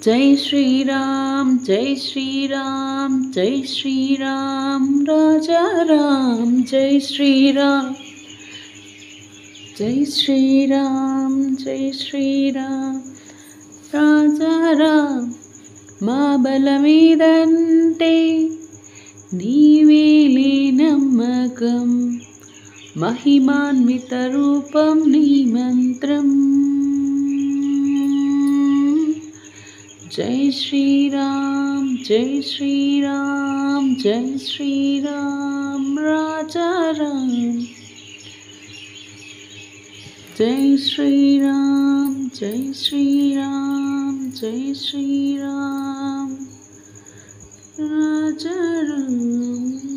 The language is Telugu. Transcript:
जय श्री राम, जय श्री राम, जय श्री राम, राजा राम, जय श्री राम, जय श्री राम, जय श्री राम, राजा राम। మా బలమేదంటే నీవేలే నమ్మకం, మహిమాన్విత రూపం నీ మంత్రం। జై శ్రీరామ్, జై శ్రీరామ్, జై శ్రీరామ్, రాజా రామ్। జై శ్రీరామ్, జై శ్రీరామ్, జై శ్రీరామ్, రాజా రామ్।